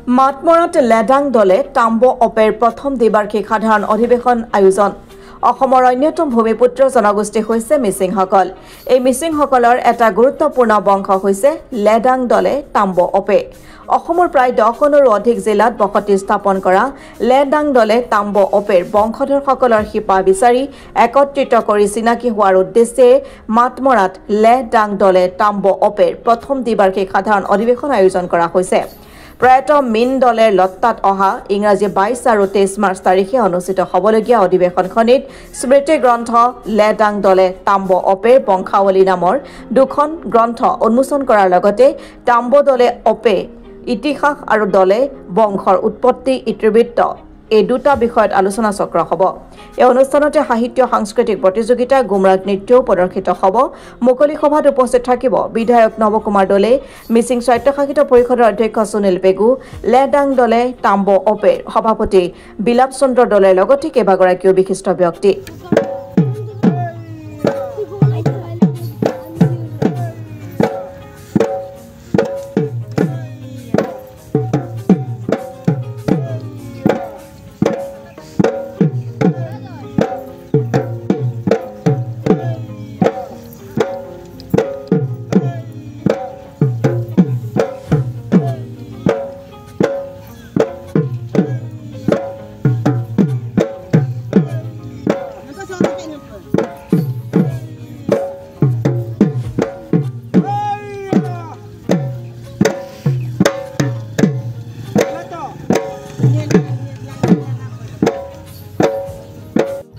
মাতমৰাত লেডাং দলে টাম্ব অপেৰ প্ৰথম দ্বিবাৰ্ষিক সাধাৰণ অধিৱেশন আয়োজন অসমৰ অন্যতম ভূমিপুত্ৰ জনগোষ্ঠী হৈছে মিচিংসকল। এই মিচিংসকলৰ এটা গুৰুত্বপূৰ্ণ বংশ হৈছে লেডাং দলে টাম্ব অপে। অসমৰ প্ৰায় 10খনৰো অধিক জিলাত বসতি স্থাপন কৰা লেডাং দলে টাম্ব অপেৰ বংশধৰসকলৰ শিপা বিচাৰি একত্ৰিত কৰি চিনাকি হোৱাৰ উদ্দেশ্যে মাতমৰাত লেডাং দলে টাম্ব অপেৰ প্ৰথম দ্বিবাৰ্ষিক সাধাৰণ অধিৱেশন আয়োজন কৰা হৈছে। প্ৰয়াত মিন দলেৰ লত্তাত অহা ইংৰাজী 22 আৰু 23 মাৰ্চ তাৰিখে অনুষ্ঠিত হ'বলগীয়া অধিৱেশনখনিত স্মৃতি গ্ৰন্থ লেডাং দলে টাম্ব অপেৰ বংশাৱলী নামৰ দুখন গ্ৰন্থ উন্মোচন কৰাৰ লগতে টাম্ব দলে অপে ইতিহাস আৰু দলে বংশৰ উৎপত্তি ইতিবৃত্ত এই দুটা বিষয়ত আলোচনা চক্ৰ হ'ব। এই অনুষ্ঠানতে সাহিত্য সাংস্কৃতিক প্ৰতিযোগিতা গুমৰাগ নৃত্যও প্ৰদৰ্শিত হ'ব। মুকলি সভাত উপস্থিত থাকিব বিধায়ক নৱকুমাৰ দলে, মিচিং স্বায়ত্তশাসিত পৰিষদৰ অধ্যক্ষ সুনীল পেগু, লেডাং দলে টাম্ব অপেৰ সভাপতি বিলাপ চন্দ্ৰ দলেৰ লগতে কেইবাগৰাকীও বিশিষ্ট ব্যক্তি।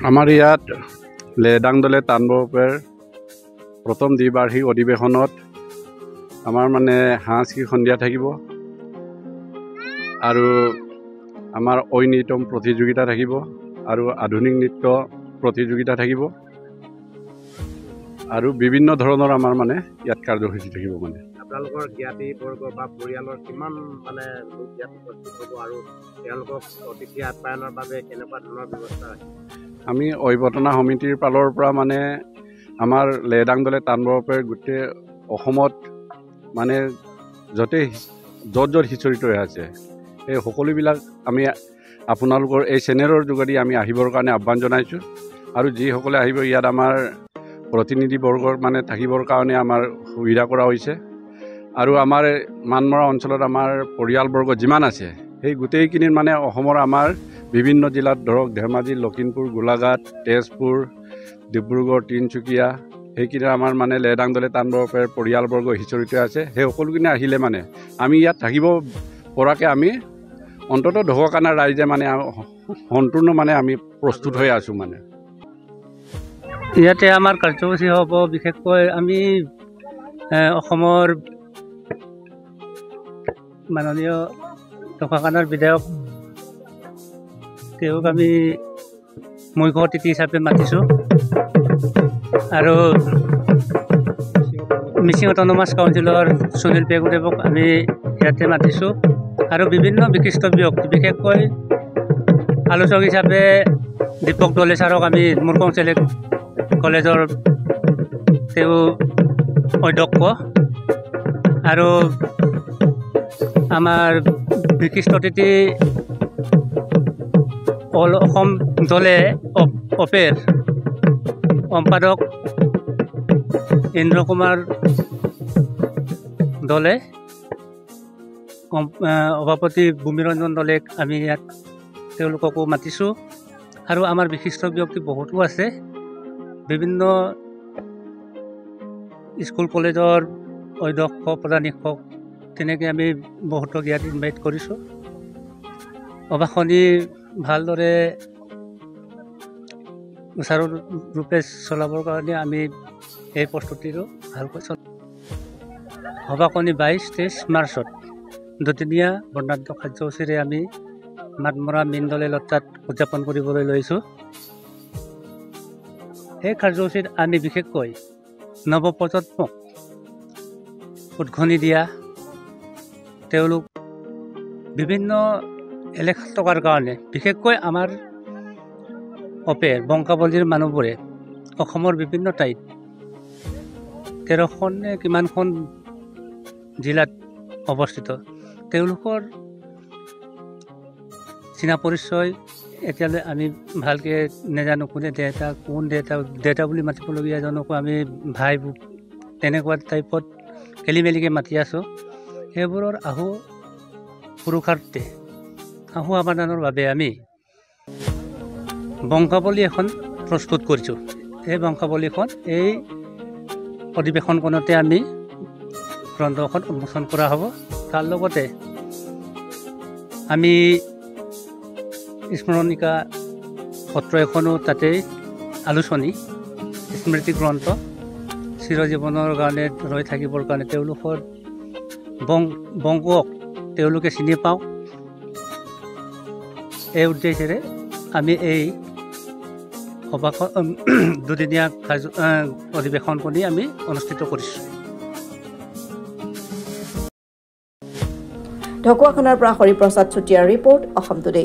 আমাৰ ইয়াত লেডাং দলে টাম্ব অপেৰ প্ৰথম দ্বিবাৰ্ষিক অধিৱেশনত আমাৰ মানে সাংস্কৃতিক সন্ধিয়া থাকিব আৰু আমাৰ ঐনিতম প্ৰতিযোগিতা থাকিব আৰু আধুনিক নৃত্য প্ৰতিযোগিতা থাকিব আৰু বিভিন্ন ধৰণৰ আমাৰ মানে ইয়াত কাৰ্যসূচী থাকিব। মানে আপোনালোকৰ জ্ঞাতি বৰ্গ বা পৰিয়ালৰ কিমান মানে লোক ইয়াত উপস্থিত হ'ব আৰু তেওঁলোকক অতিথি আপ্যায়নৰ বাবে কেনেকুৱা ধৰণৰ ব্যৱস্থা আছে? আমি ঐবতনা সমিতিৰ ফালৰ পৰা মানে আমাৰ লেডাং দলে টাম্ব অপেৰ গোটেই অসমত মানে য'ত সিঁচৰিত হৈ আছে এই সকলোবিলাক আমি আপোনালোকৰ এই চেনেলৰ যোগেদি আমি আহিবৰ কাৰণে আহ্বান জনাইছোঁ আৰু যিসকলে আহিব ইয়াত আমাৰ প্ৰতিনিধিবৰ্গৰ মানে থাকিবৰ কাৰণে আমাৰ সুবিধা কৰা হৈছে আৰু আমাৰ মানমৰা অঞ্চলত আমাৰ পৰিয়ালবৰ্গ যিমান আছে সেই গোটেইখিনিত মানে অসমৰ আমাৰ বিভিন্ন জিলাত ধৰক ধেমাজি, লখিমপুৰ, গোলাঘাট, তেজপুৰ, ডিব্ৰুগড়, তিনিচুকীয়া সেইখিনি আমাৰ মানে লেডাং দলে টাম্ব অপেৰ পৰিয়ালবৰ্গ সিঁচৰিত আছে। সেই সকলোখিনি আহিলে মানে আমি ইয়াত থাকিব পৰাকৈ আমি অন্ততঃ ঢকুৱাখানা ৰাইজে মানে সম্পূৰ্ণ মানে আমি প্ৰস্তুত হৈ আছোঁ। মানে ইয়াতে আমাৰ কাৰ্যসূচী হ'ব বিশেষকৈ আমি অসমৰ মাননীয় ঢকুৱাখানাৰ বিধায়ক তেওঁক আমি মুখ্য অতিথি হিচাপে মাতিছোঁ আৰু মিচিং অট'নমাছ কাউন্সিলৰ সুনীল পেগুদেৱক আমি ইয়াতে মাতিছোঁ আৰু বিভিন্ন বিশিষ্ট ব্যক্তি বিশেষকৈ আলোচক হিচাপে দীপক দলে ছাৰক আমি মুৰকং চেলেক্ট কলেজৰ তেওঁ অধ্যক্ষ আৰু আমাৰ বিশিষ্ট অতিথি অল অসম দলে অপেৰ সম্পাদক ইন্দ্ৰ কুমাৰ দলে, সভাপতি ভূমিৰঞ্জন দলে আমি ইয়াত তেওঁলোককো মাতিছোঁ আৰু আমাৰ বিশিষ্ট ব্যক্তি বহুতো আছে। বিভিন্ন স্কুল কলেজৰ অধ্যক্ষ প্ৰধান শিক্ষক তেনেকৈ আমি বহুতক ইয়াত ইনভাইট কৰিছোঁ। অভাষণি ভালদৰে সুচাৰুৰূপে চলাবৰ কাৰণে আমি এই প্ৰস্তুতিটো ভালকৈ সভাখনি 22-23 মাৰ্চত দুদিনীয়া বৰ্ণাঢ্য কাৰ্যসূচীৰে আমি মাতমৰা মিন দলে লত্তাত উদযাপন কৰিবলৈ লৈছোঁ। এই কাৰ্যসূচীত আমি বিশেষকৈ নৱপ্ৰজন্মক উদ্গনি দিয়া, তেওঁলোক বিভিন্ন এলেকা থকাৰ কাৰণে বিশেষকৈ আমাৰ অপেৰ বংশাৱলীৰ মানুহবোৰে অসমৰ বিভিন্ন ঠাইত 13খন নে কিমানখন জিলাত অৱস্থিত। তেওঁলোকৰ চিনা পৰিচয় এতিয়ালৈ আমি ভালকৈ নাজানো কোনে দেউতা কোন দেউতা বুলি মাতিবলগীয়াজনকো আমি ভাই তেনেকুৱা টাইপত খেলি মেলিকৈ মাতি আছোঁ সেইবোৰৰ আহু সুৰক্ষাৰ্থে আহু সমাধানৰ বাবে আমি বংশাৱলী এখন প্ৰস্তুত কৰিছোঁ এই বংশাৱলীখন এই অধিৱেশনখনতে আমি গ্ৰন্থখন উন্মোচন কৰা হ'ব তাৰ লগতে আমি স্মৰণিকা পত্ৰ এখনো তাতে আলোচনী স্মৃতি গ্ৰন্থ চিৰজীৱনৰ কাৰণে ৰৈ থাকিবৰ কাৰণে তেওঁলোকৰ বংশক তেওঁলোকে চিনি পাওক এই উদ্দেশ্যেৰে আমি এই সভাখন দুদিনীয়া অধিৱেশনখনি আমি অনুষ্ঠিত কৰিছোঁ ঢকুৱাখানাৰ পৰা হৰিপ্ৰসাদ চুতীয়াৰ ৰিপৰ্ট অসম টুডে।